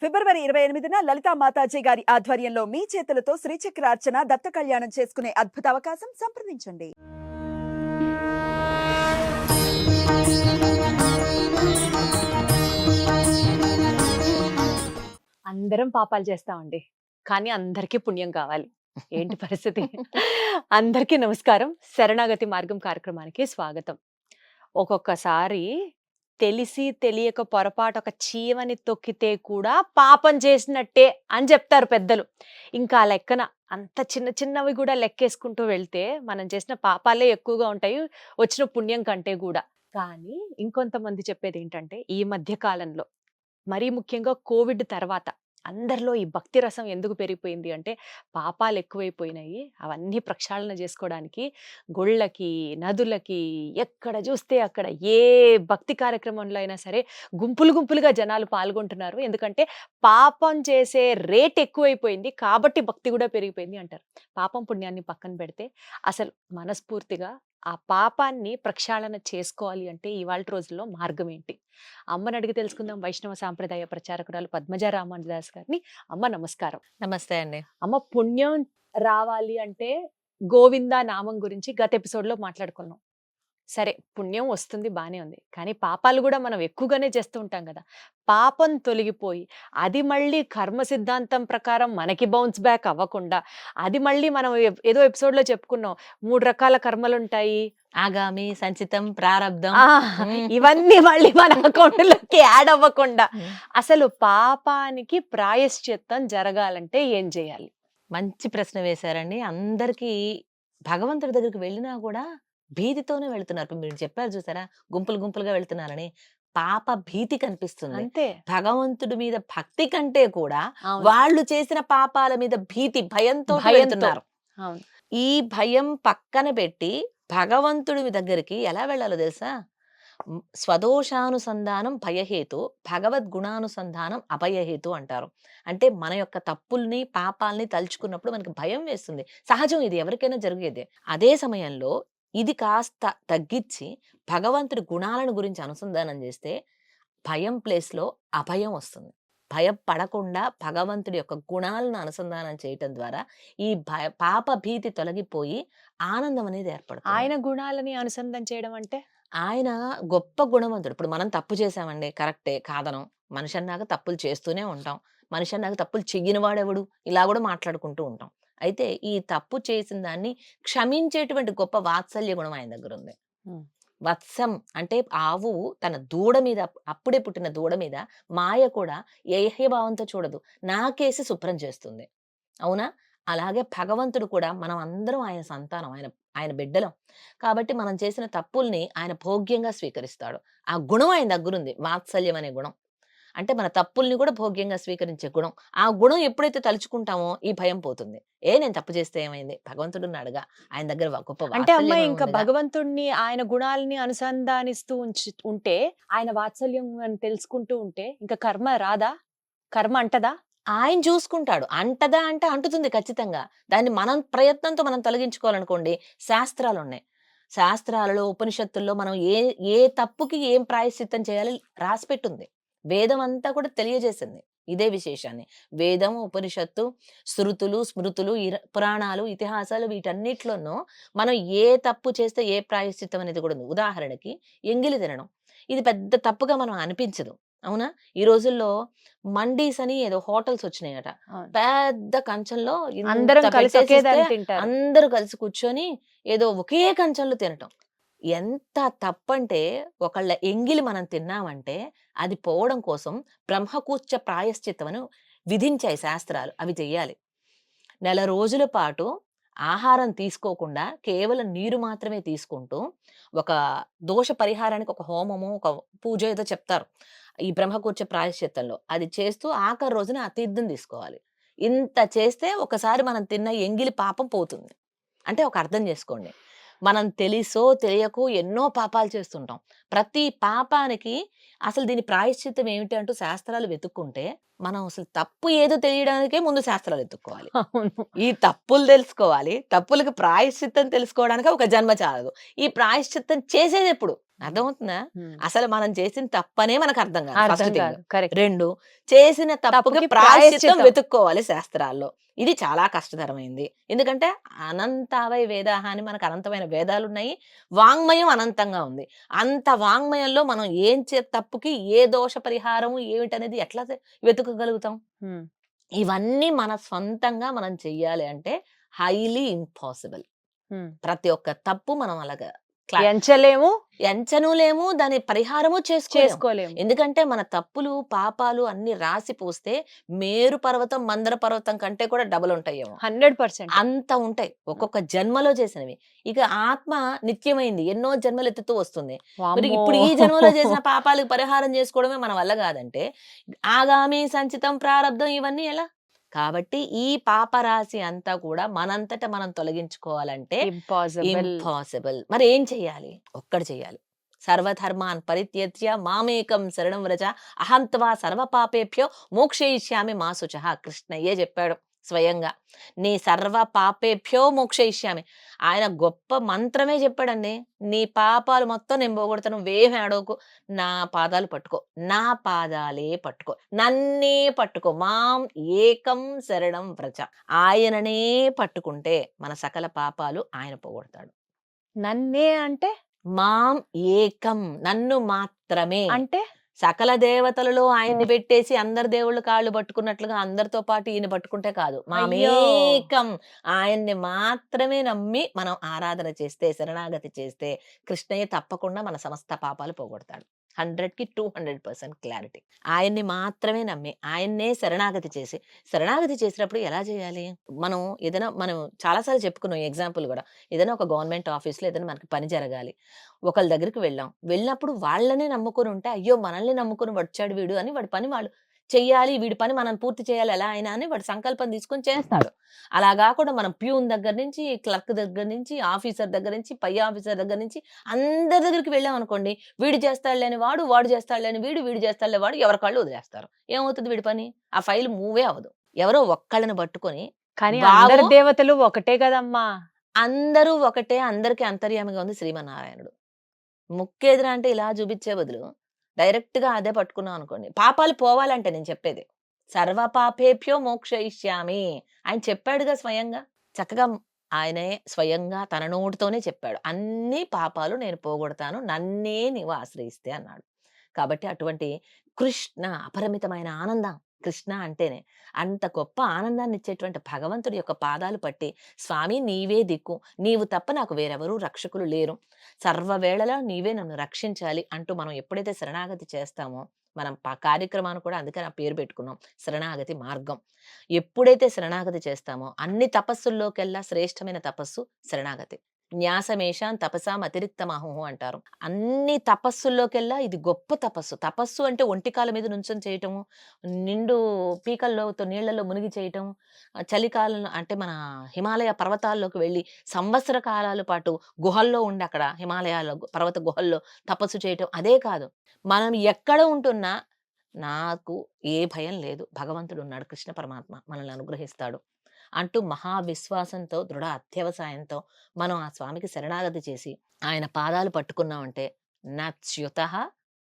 ఫిబ్రవరి 28న లలితా మాతాజీ గారి ఆధ్వర్యంలో మీ చేతులతో శ్రీచక్రార్చన దత్త కళ్యాణం చేసుకునే అద్భుత అవకాశం సంప్రదించండి. అందరం పాపాలు చేస్తామండి, కానీ అందరికీ పుణ్యం కావాలి. ఏంటి పరిస్థితి? అందరికీ నమస్కారం. శరణాగతి మార్గం కార్యక్రమానికి స్వాగతం. ఒక్కొక్కసారి తెలిసి తెలియక పొరపాటు ఒక చీమని తొక్కితే కూడా పాపం చేసినట్టే అని చెప్తారు పెద్దలు. ఇంకా ఆ లెక్కన అంత చిన్న చిన్నవి కూడా లెక్కేసుకుంటూ వెళ్తే మనం చేసిన పాపాలే ఎక్కువగా ఉంటాయి వచ్చిన పుణ్యం కంటే కూడా. కానీ ఇంకొంతమంది చెప్పేది ఏంటంటే, ఈ మధ్య కాలంలో మరీ ముఖ్యంగా కోవిడ్ తర్వాత అందరిలో ఈ భక్తి రసం ఎందుకు పెరిగిపోయింది అంటే, పాపాలు ఎక్కువైపోయినాయి. అవన్నీ ప్రక్షాళన చేసుకోవడానికి గుళ్ళకి, నదులకి, ఎక్కడ చూస్తే అక్కడ ఏ భక్తి కార్యక్రమంలో అయినా సరే గుంపులు గుంపులుగా జనాలు పాల్గొంటున్నారు. ఎందుకంటే పాపం చేసే రేట్ ఎక్కువైపోయింది కాబట్టి భక్తి కూడా పెరిగిపోయింది అంటారు. పాపం పుణ్యాన్ని పక్కన పెడితే అసలు మనస్ఫూర్తిగా ఆ పాపాన్ని ప్రక్షాళన చేసుకోవాలి అంటే ఇవాళ రోజుల్లో మార్గం ఏంటి? అమ్మని అడిగి తెలుసుకుందాం. వైష్ణవ సాంప్రదాయ ప్రచారకురాలు పద్మజ రామదాస్ గారిని. అమ్మ నమస్కారం. నమస్తే అండి. అమ్మ, పుణ్యం రావాలి అంటే గోవిందా నామం గురించి గత ఎపిసోడ్ లో మాట్లాడుకున్నాం. సరే, పుణ్యం వస్తుంది, బానే ఉంది, కానీ పాపాలు కూడా మనం ఎక్కువగానే చేస్తూ ఉంటాం కదా. పాపం తొలగిపోయి అది మళ్ళీ కర్మ సిద్ధాంతం ప్రకారం మనకి బౌన్స్ బ్యాక్ అవ్వకుండా, అది మళ్ళీ మనం ఏదో ఎపిసోడ్ లో చెప్పుకున్నాం, 3 రకాల కర్మలు ఉంటాయి, ఆగామి, సంచితం, ప్రారబ్ధం. ఇవన్నీ మళ్ళీ మన అకౌంట్లోకి యాడ్ అవ్వకుండా అసలు పాపానికి ప్రాయశ్చిత్తం జరగాలంటే ఏం చేయాలి? మంచి ప్రశ్న వేశారండి. అందరికీ భగవంతుడి దగ్గరికి వెళ్ళినా కూడా భీతితోనే వెళ్తున్నారు. ఇప్పుడు మీరు చెప్పారు చూసారా, గుంపులు గుంపులుగా వెళ్తున్నారని. పాప భీతి కనిపిస్తుంది అంతే. భగవంతుడి మీద భక్తి కంటే కూడా వాళ్ళు చేసిన పాపాల మీద భీతి, భయంతో వెళ్తున్నారు. ఈ భయం పక్కన పెట్టి భగవంతుడి దగ్గరికి ఎలా వెళ్ళాలో తెలుసా? స్వదోషానుసంధానం భయహేతు, భగవద్గుణానుసంధానం అభయహేతు అంటారు. అంటే మన యొక్క తప్పుల్ని, పాపాలని తలుచుకున్నప్పుడు మనకి భయం వేస్తుంది. సహజం, ఇది ఎవరికైనా జరిగేదే. అదే సమయంలో ఇది కాస్త తగ్గించి భగవంతుడి గుణాలను గురించి అనుసంధానం చేస్తే భయం ప్లేస్లో అభయం వస్తుంది. భయపడకుండా భగవంతుడి యొక్క గుణాలను అనుసంధానం చేయటం ద్వారా ఈ పాప భీతి తొలగిపోయి ఆనందం అనేది ఏర్పడుతుంది. ఆయన గుణాలని అనుసంధానం చేయడం అంటే, ఆయన గొప్ప గుణవంతుడు. ఇప్పుడు మనం తప్పు చేసామండి, కరెక్టే, కాదనం. మనిషి అన్నాక తప్పులు చేస్తూనే ఉంటాం. మనిషి అన్నాక తప్పులు చెయ్యని వాడెవడు, ఇలా కూడా మాట్లాడుకుంటూ ఉంటాం. అయితే ఈ తప్పు చేసిన దాన్ని క్షమించేటువంటి గొప్ప వాత్సల్య గుణం ఆయన దగ్గర ఉంది. వత్సం అంటే ఆవు తన దూడ మీద, అప్పుడే పుట్టిన దూడ మీద మాయ కూడా ఏహ్యభావంతో చూడదు, నాకేసి శుభ్రం చేస్తుంది. అవునా? అలాగే భగవంతుడు కూడా మనం అందరం ఆయన సంతానం, ఆయన బిడ్డలం కాబట్టి మనం చేసిన తప్పుల్ని ఆయన భోగ్యంగా స్వీకరిస్తాడు. ఆ గుణం ఆయన దగ్గరుంది, వాత్సల్యం అనే గుణం. అంటే మన తప్పుల్ని కూడా భోగ్యంగా స్వీకరించే గుణం. ఆ గుణం ఎప్పుడైతే తలుచుకుంటామో ఈ భయం పోతుంది. నేను తప్పు చేస్తే ఏమైంది, భగవంతుడు అడగా, ఆయన దగ్గర గొప్ప అంటే అమ్మ, ఇంకా భగవంతుడిని, ఆయన గుణాలని అనుసంధానిస్తూ ఉంటే, ఆయన వాత్సల్యం అని తెలుసుకుంటూ ఉంటే ఇంకా కర్మ రాదా? కర్మ అంటదా? ఆయన చూసుకుంటాడు. అంటదా అంటే అంటుతుంది ఖచ్చితంగా. దాన్ని మనం ప్రయత్నంతో మనం తొలగించుకోవాలనుకోండి, శాస్త్రాలు ఉన్నాయి. శాస్త్రాలలో, ఉపనిషత్తుల్లో మనం ఏ తప్పుకి ఏం ప్రాయశ్చిత్తం చేయాలి రాసి పెట్టుంది. వేదం అంతా కూడా తెలియజేసింది ఇదే విశేషాన్ని. వేదం, ఉపనిషత్తు, శృతులు, స్మృతులు, పురాణాలు, ఇతిహాసాలు, వీటన్నిటిలోనూ మనం ఏ తప్పు చేస్తే ఏ ప్రాయశ్చిత్తం అనేది కూడా ఉంది. ఉదాహరణకి ఎంగిలి తినడం, ఇది పెద్ద తప్పుగా మనం అనిపించదు, అవునా? ఈ రోజుల్లో మండీస్ అని ఏదో హోటల్స్ వచ్చినాయట. పెద్ద కంచంలో అందరూ కలిసి కూర్చొని ఏదో ఒకే కంచంలో తినటం ఎంత తప్పంటే, ఒకళ్ళ ఎంగిలి మనం తిన్నామంటే అది పోవడం కోసం బ్రహ్మకూర్చ ప్రాయశ్చిత్తమని విధించాయి శాస్త్రాలు. అవి చెయ్యాలి. 1 రోజుల పాటు ఆహారం తీసుకోకుండా కేవలం నీరు మాత్రమే తీసుకుంటూ, ఒక దోష పరిహారానికి ఒక హోమము, ఒక పూజ ఏదో చెప్తారు ఈ బ్రహ్మకూర్చ ప్రాయశ్చిత్తంలో. అది చేస్తూ ఆఖరి రోజున ఆ తీర్థం తీసుకోవాలి. ఇంత చేస్తే ఒకసారి మనం తిన్న ఎంగిలి పాపం పోతుంది. అంటే ఒక అర్థం చేసుకోండి, మనం తెలుసో తెలియకో ఎన్నో పాపాలు చేస్తుంటాం. ప్రతి పాపానికి అసలు దీని ప్రాయశ్చిత్తం ఏమిటి అంటూ శాస్త్రాలు వెతుక్కుంటే, మనం అసలు తప్పు ఏదో తెలియడానికే ముందు శాస్త్రాలు వెతుక్కోవాలి. ఈ తప్పులు తెలుసుకోవాలి, తప్పులకు ప్రాయశ్చిత్తం తెలుసుకోవడానికి ఒక జన్మ చాలదు. ఈ ప్రాయశ్చిత్తం చేసేది ఎప్పుడు? అర్థమవుతుందా? ఉమ్. అసలు మనం చేసిన తప్పనే మనకు అర్థం కాదు అర్థం ఫస్ట్ థింగ్. కాదు, కరెక్ట్. 2 చేసిన తప్పుకి తప్పుకి ప్రాయశ్చిత్తం ప్రాయశ్చిత్తం. వెతుక్కోవాలి శాస్త్రాల్లో. ఇది చాలా కష్టతరమైంది. ఎందుకంటే అనంతావై వేదాహ అని మనకు అనంతమైన వేదాలు ఉన్నాయి. వాంగ్మయం అనంతంగా ఉంది. అంత వాంగ్మయంలో మనం తప్పుకి ఏ దోష పరిహారం ఏమిటనేది ఎట్లా వెతుకగలుగుతాం? ఉమ్. ఇవన్నీ మన సొంతంగా మనం చెయ్యాలి అంటే హైలీ ఇంపాసిబుల్. ఉమ్. ప్రతి ఒక్క తప్పు మనం అలాగా ఎంచలేము, ఎంచనులేము, దాని పరిహారము చేసుకోలేము. చేసుకోలేము. ఎందుకంటే మన తప్పులు పాపాలు అన్ని రాసి పోస్తే మేరు పర్వతం మందర పర్వతం కంటే కూడా డబుల్ ఉంటాయేమో, 100%. అంత ఉంటాయి ఒక్కొక్క జన్మలో చేసినవి. ఇక ఆత్మ నిత్యమైంది, ఎన్నో జన్మలు ఎత్తుతూ వస్తుంది. మరి వామ్మో. ఇప్పుడు ఈ జన్మలో చేసిన పాపాలకు పరిహారం చేసుకోవడమే మన వల్ల కాదంటే ఆగామి సంచితం ప్రారంధం ఇవన్నీ ఎలా? కాబట్టి ఈ పాపరాశి అంతా కూడా మనంతట మనం తొలగించుకోవాలంటే ఇంపాసిబుల్. ఇంపాసిబుల్. మరి ఏం చెయ్యాలి? ఒక్కటి చెయ్యాలి. సర్వధర్మాన్ పరిత్యజ్య మామేకం శరణం వ్రజ అహం త్వా సర్వ పాపేభ్యో మోక్షయిష్యామి మా శుచః. కృష్ణయ్యే చెప్పాడు స్వయంగా, నీ సర్వ పాపేభ్యో మోక్షయిష్యామి. ఆయన గొప్ప మంత్రమే చెప్పాడండి. నీ పాపాలు మొత్తం నేను పోగొడతాను, నువ్వేమి అడవకు, నా పాదాలు పట్టుకో, నా పాదాలే పట్టుకో, నన్నే పట్టుకో, మాం ఏకం శరణం వ్రజ. ఆయననే పట్టుకుంటే మన సకల పాపాలు ఆయన పోగొడతాడు. నన్నే అంటే మాం ఏకం, నన్ను మాత్రమే. అంటే సకల దేవతలలో ఆయన్ని పెట్టేసి అందరి దేవుళ్ళు కాళ్ళు పట్టుకున్నట్లుగా అందరితో పాటు ఈయన పట్టుకుంటే కాదు. అయ్యో. మామేకం, ఆయన్ని మాత్రమే నమ్మి మనం ఆరాధన చేస్తే, శరణాగతి చేస్తే కృష్ణయ్య తప్పకుండా మన సమస్త పాపాలు పోగొడతాడు. 100కి 200% క్లారిటీ. ఆయన్ని మాత్రమే నమ్మి ఆయన్నే శరణాగతి చేసి, శరణాగతి చేసినప్పుడు ఎలా చేయాలి? మనం చాలాసార్లు చెప్పుకున్నాం ఎగ్జాంపుల్ కూడా. ఏదైనా ఒక గవర్నమెంట్ ఆఫీస్లో ఏదైనా మనకి పని జరగాలి, ఒకళ్ళ దగ్గరికి వెళ్ళినప్పుడు వాళ్ళనే నమ్ముకుని ఉంటే, అయ్యో మనల్ని నమ్ముకుని వచ్చాడు వీడు అని వాడి పని వాళ్ళు చెయ్యాలి, వీడి పని మనం పూర్తి చేయాలి ఎలా అయినా అని వాడు సంకల్పం తీసుకొని చేస్తాడు. అలా కాకుండా మనం ప్యూన్ దగ్గర నుంచి, క్లర్క్ దగ్గర నుంచి, ఆఫీసర్ దగ్గర నుంచి, పై ఆఫీసర్ దగ్గర నుంచి అందరి దగ్గరికి వెళ్ళాం అనుకోండి, వీడు చేస్తాడులేని వాడు, వాడు చేస్తాడులేని వీడు, వీడు చేస్తాడులే వాడు, ఎవరి కాళ్ళు వదిలేస్తారు. ఏమవుతుంది వీడి పని? ఆ ఫైల్ మూవే అవ్వదు. ఎవరో ఒక్కళ్ళని పట్టుకొని కానీ బావో అందరి దేవతలు ఒకటే కదమ్మా. అందరూ ఒకటే, అందరికి అంతర్యామిగా ఉంది శ్రీమన్నారాయణుడు. ముక్కేదిరా అంటే ఇలా చూపించే బదులు డైరెక్ట్ గా అదే పట్టుకున్నాం అనుకోండి, పాపాలు పోవాలంటే నేను చెప్పేది సర్వ పాపేభ్యో మోక్షయిష్యామి. ఆయన చెప్పాడుగా స్వయంగా, చక్కగా ఆయనే స్వయంగా తన నోటితోనే చెప్పాడు, అన్ని పాపాలు నేను పోగొడతాను, నన్నే నీవు ఆశ్రయిస్తే అన్నాడు. కాబట్టి అటువంటి కృష్ణ అపరిమితమైన ఆనందం, కృష్ణ అంటేనే అంత గొప్ప ఆనందాన్ని ఇచ్చేటువంటి భగవంతుడి యొక్క పాదాలు పట్టి, స్వామి నీవే దిక్కు, నీవు తప్ప నాకు వేరెవరూ రక్షకులు లేరు, సర్వవేళలా నీవే నన్ను రక్షించాలి అంటూ మనం ఎప్పుడైతే శరణాగతి చేస్తామో, మనం కార్యక్రమాన్ని కూడా అందుకే నా పేరు పెట్టుకున్నాం, శరణాగతి మార్గం. ఎప్పుడైతే శరణాగతి చేస్తామో అన్ని తపస్సుల్లోకెల్లా శ్రేష్టమైన తపస్సు శరణాగతి. న్యాసమేషాన్ తపసాం అతిరిక్తమహు అంటారు. అన్ని తపస్సుల్లోకెల్లా ఇది గొప్ప తపస్సు. తపస్సు అంటే ఒంటికాల మీద నుంచొని చేయటము, నిండు పీకల్లోతో నీళ్లలో మునిగి చేయటం, చలికాలం అంటే మన హిమాలయ పర్వతాల్లోకి వెళ్ళి సంవత్సర కాలాల పాటు గుహల్లో ఉండి అక్కడ హిమాలయాల్లో పర్వత గుహల్లో తపస్సు చేయటం, అదే కాదు. మనం ఎక్కడ ఉంటున్నా నాకు ఏ భయం లేదు, భగవంతుడు ఉన్నాడు, కృష్ణ పరమాత్మ మనల్ని అనుగ్రహిస్తాడు అంటూ మహావిశ్వాసంతో, దృఢ అత్యవసాయంతో మనం ఆ స్వామికి శరణాగతి చేసి ఆయన పాదాలు పట్టుకున్నామంటే నచ్యుతః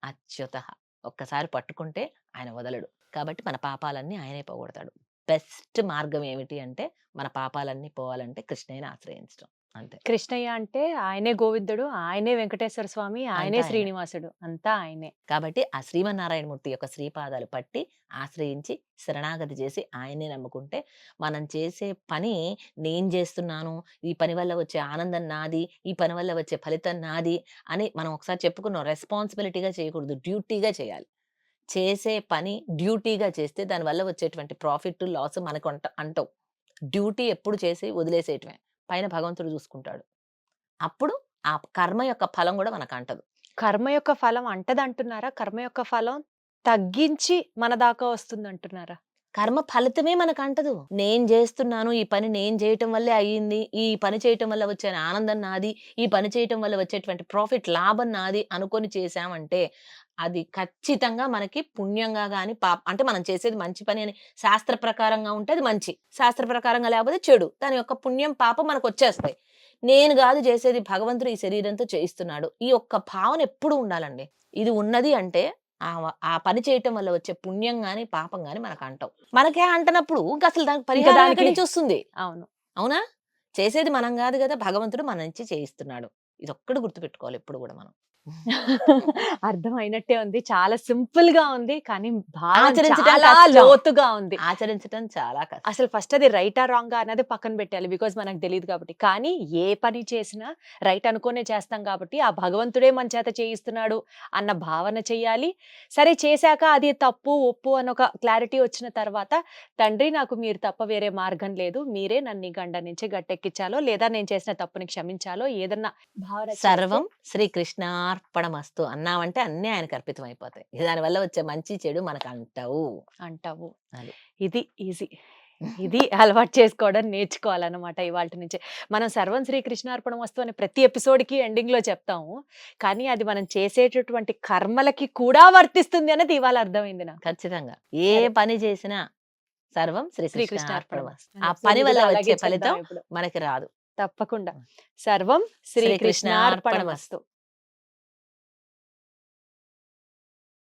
అచ్యుతః. ఒక్కసారి పట్టుకుంటే ఆయన వదలడు. కాబట్టి మన పాపాలన్నీ ఆయనే పోగొడతాడు. బెస్ట్ మార్గం ఏమిటి అంటే మన పాపాలన్నీ పోవాలంటే కృష్ణయ్యని ఆశ్రయించడం, అంతే. కృష్ణయ్య అంటే ఆయనే గోవిందుడు, ఆయనే వెంకటేశ్వర స్వామి, ఆయనే ఆయనే. శ్రీనివాసుడు, అంతా ఆయనే. కాబట్టి ఆ శ్రీమన్నారాయణమూర్తి యొక్క శ్రీపాదాలు పట్టి ఆశ్రయించి శరణాగతి చేసి ఆయన్ని నమ్ముకుంటే మనం చేసే పని నేను చేస్తున్నాను, ఈ పని వల్ల వచ్చే ఆనందం నాది, ఈ పని వల్ల వచ్చే ఫలితం నాది అని మనం ఒకసారి చెప్పుకున్నాం. రెస్పాన్సిబిలిటీగా చేయకూడదు, డ్యూటీగా చేయాలి. చేసే పని డ్యూటీగా చేస్తే దానివల్ల వచ్చేటువంటి ప్రాఫిట్ లాస్ మనకు అంటవు. డ్యూటీ ఎప్పుడు చేసి వదిలేసేయటమే, పైన భగవంతుడు చూసుకుంటాడు. అప్పుడు ఆ కర్మ యొక్క ఫలం కూడా మనకు అంటదు. కర్మ యొక్క ఫలం అంటదంటున్నారా? కర్మ యొక్క ఫలం తగ్గించి మన దాకా వస్తుంది అంటున్నారా? కర్మ ఫలితమే మనకు అంటదు. నేను చేస్తున్నాను, ఈ పని నేను చేయటం వల్లే అయ్యింది, ఈ పని చేయటం వల్ల వచ్చే ఆనందం నాది, ఈ పని చేయటం వల్ల వచ్చేటువంటి ప్రాఫిట్ లాభం నాది అనుకొని చేశామంటే అది ఖచ్చితంగా మనకి పుణ్యంగా గాని అంటే మనం చేసేది మంచి పని అని శాస్త్ర ప్రకారంగా ఉంటే అది మంచి, శాస్త్ర ప్రకారంగా లేకపోతే చెడు. దాని యొక్క పుణ్యం పాపం మనకు వచ్చేస్తాయి. నేను కాదు చేసేది, భగవంతుడు ఈ శరీరంతో చేయిస్తున్నాడు. ఈ ఒక్క భావన ఎప్పుడు ఉండాలండి. ఇది ఉన్నది అంటే ఆ పని చేయటం వల్ల వచ్చే పుణ్యం గాని పాపం గాని మనకు అంటాం. మనకే అంటనప్పుడు ఇంకా అసలు దానికి పరిహారం దానికి- ఎక్కడి నుంచి వస్తుంది? అవును. అవునా? చేసేది మనం కాదు కదా, భగవంతుడు మన నుంచి చేయిస్తున్నాడు. ఇది ఒక్కటి గుర్తుపెట్టుకోవాలి ఎప్పుడు కూడా మనం. అర్థం అయినట్టే ఉంది. చాలా సింపుల్ గా ఉంది. కానీ భావం ఆచరించడం చాలా కష్టం. లోతుగా ఉంది. ఆచరించడం చాలా కష్టం. అసలు ఫస్ట్ అది రైటా రాంగా అన్నది పక్కన పెట్టాలి. బికాజ్ మనకు తెలియదు కాబట్టి. కానీ ఏ పని చేసినా రైట్ అనుకునే చేస్తాం కాబట్టి ఆ భగవంతుడే మన చేత చేయిస్తున్నాడు అన్న భావన చెయ్యాలి. సరే చేశాక అది తప్పు ఒప్పు అని ఒక క్లారిటీ వచ్చిన తర్వాత తండ్రి నాకు మీరు తప్ప వేరే మార్గం లేదు. మీరే నన్ను ఈ గండ నుంచి గట్టెక్కించాలో లేదా నేను చేసిన తప్పుని క్షమించాలో ఏదన్నా భావన చేస్తే సర్వం శ్రీకృష్ణార్పణమస్తు అన్నామంటే అన్నీ ఆయనకు అర్పితం అయిపోతాయి. దానివల్ల వచ్చే మంచి చెడు మనకు అంటావు. అంటావు. అది. ఇది ఈజీ. ఇది అలవాటు చేసుకోవడం నేర్చుకోవాలన్నమాట ఇవాల్టి నుంచే. మనం సర్వం శ్రీకృష్ణార్పణమస్తు అని ప్రతి ఎపిసోడ్‌కి ఎండింగ్‌లో చెప్తాము. కానీ అది మనం చేసేటటువంటి కర్మలకి కూడా వర్తిస్తుంది అనేది ఇవాళ అర్థమైంది నాకు. ఖచ్చితంగా ఏ సరే. పని చేసినా సర్వం శ్రీకృష్ణార్పణమస్తు. శ్రీకృష్ణార్పణమస్తు. ఆ పని వల్ల అలాగే వచ్చే చేద్దాం ఫలితం ఇప్పుడు. మనకి రాదు. తప్పకుండా. సర్వం శ్రీకృష్ణార్పణమస్తు.